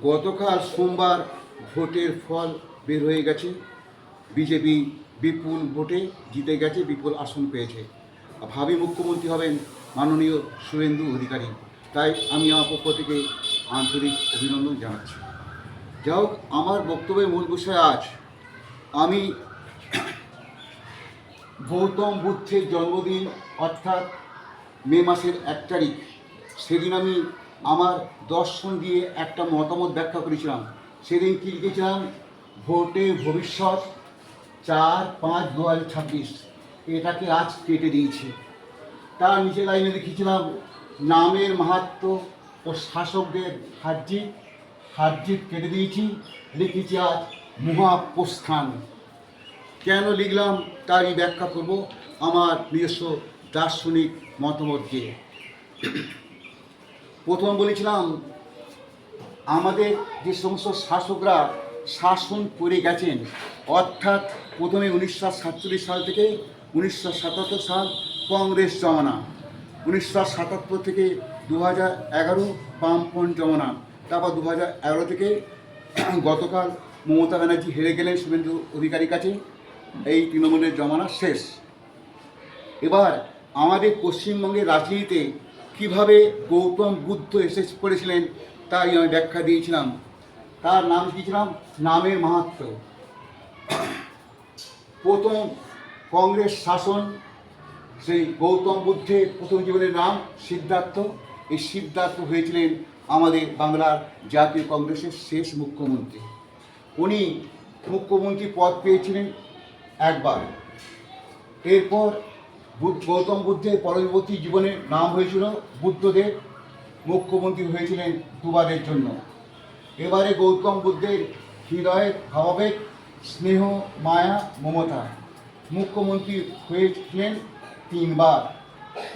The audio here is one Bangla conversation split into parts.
গতকাল সোমবার ভোটের ফল বের হয়ে গেছে। বিজেপি বিপুল ভোটে জিতে গেছে, বিপুল আসন পেয়েছে। ভাবি মুখ্যমন্ত্রী হবেন মাননীয় শুভেন্দু অধিকারী। তাই আমি আমার পক্ষ থেকে আন্তরিক অভিনন্দন জানাচ্ছি। যাই হোক, আমার বক্তব্যের মূল বিষয় আজ আমি গৌতম বুদ্ধের জন্মদিন অর্থাৎ মে মাসের 1 তারিখ, সেদিন আমি আমার দর্শন দিয়ে একটা মতামত ব্যাখ্যা করেছিলাম। সেদিন কী লিখেছিলাম? ভোটে ভবিষ্যৎ 4-5-2026, এটাকে আজ কেটে দিয়েছি। তার নিচে লাইনে লিখেছিলাম নামের মাহাত্ম্য ও শাসকদের হারজিত কেটে দিয়েছি, লিখেছি আজ মহাপ্রস্থান। কেন লিখলাম তারই ব্যাখ্যা করব আমার নিজস্ব দার্শনিক মতামত দিয়ে। প্রথম বলেছিলাম আমাদের যে সমস্ত শাসকরা শাসন করে গেছেন, অর্থাৎ প্রথমে 1947 সাল থেকে 1977 সাল কংগ্রেস জমানা, 1977 থেকে 2011 বামফ্রন্ট জমানা, তারপর 2011 থেকে গতকাল মমতা ব্যানার্জি হেরে গেলেন শুভেন্দু অধিকারীর কাছে, এই তৃণমূলের জমানা শেষ। এবার আমাদের পশ্চিমবঙ্গের রাজনীতিতে কীভাবে গৌতম বুদ্ধ এসে পড়েছিলেন তাই আমি ব্যাখ্যা দিয়েছিলাম। তার নাম দিয়েছিলাম নামের মাহাত্ম্য। প্রথম কংগ্রেস শাসন, সেই গৌতম বুদ্ধের প্রথম জীবনের নাম সিদ্ধার্থ। এই সিদ্ধার্থ হয়েছিলেন আমাদের বাংলার জাতীয় কংগ্রেসের শেষ মুখ্যমন্ত্রী। উনি মুখ্যমন্ত্রী পদ পেয়েছিলেন একবার। এরপর গৌতম বুদ্ধের পরবর্তী জীবনের নাম হয়েছিল বুদ্ধদেব, মুখ্যমন্ত্রী হয়েছিলেন দুবারের জন্য। এবারে গৌতম বুদ্ধের হৃদয়ের ভাবাবেগ, স্নেহ, মায়া, মমতা, মুখ্যমন্ত্রী হয়েছিলেন 3 বার,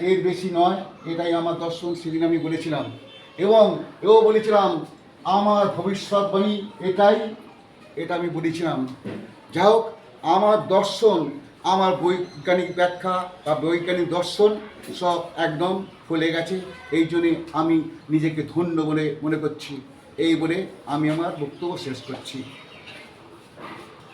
এর বেশি নয়। এটাই আমার দর্শন, সেদিন আমি বলেছিলাম। এবং এও বলেছিলাম আমার ভবিষ্যৎবাণী এটা আমি বলেছিলাম। যাই হোক, আমার দর্শন, আমার বৈজ্ঞানিক ব্যাখ্যা বা বৈজ্ঞানিক দর্শন সব একদম ফলে গেছে। এই জন্যে আমি নিজেকে ধন্য বলে মনে করছি। এই বলে আমি আমার বক্তব্য শেষ করছি।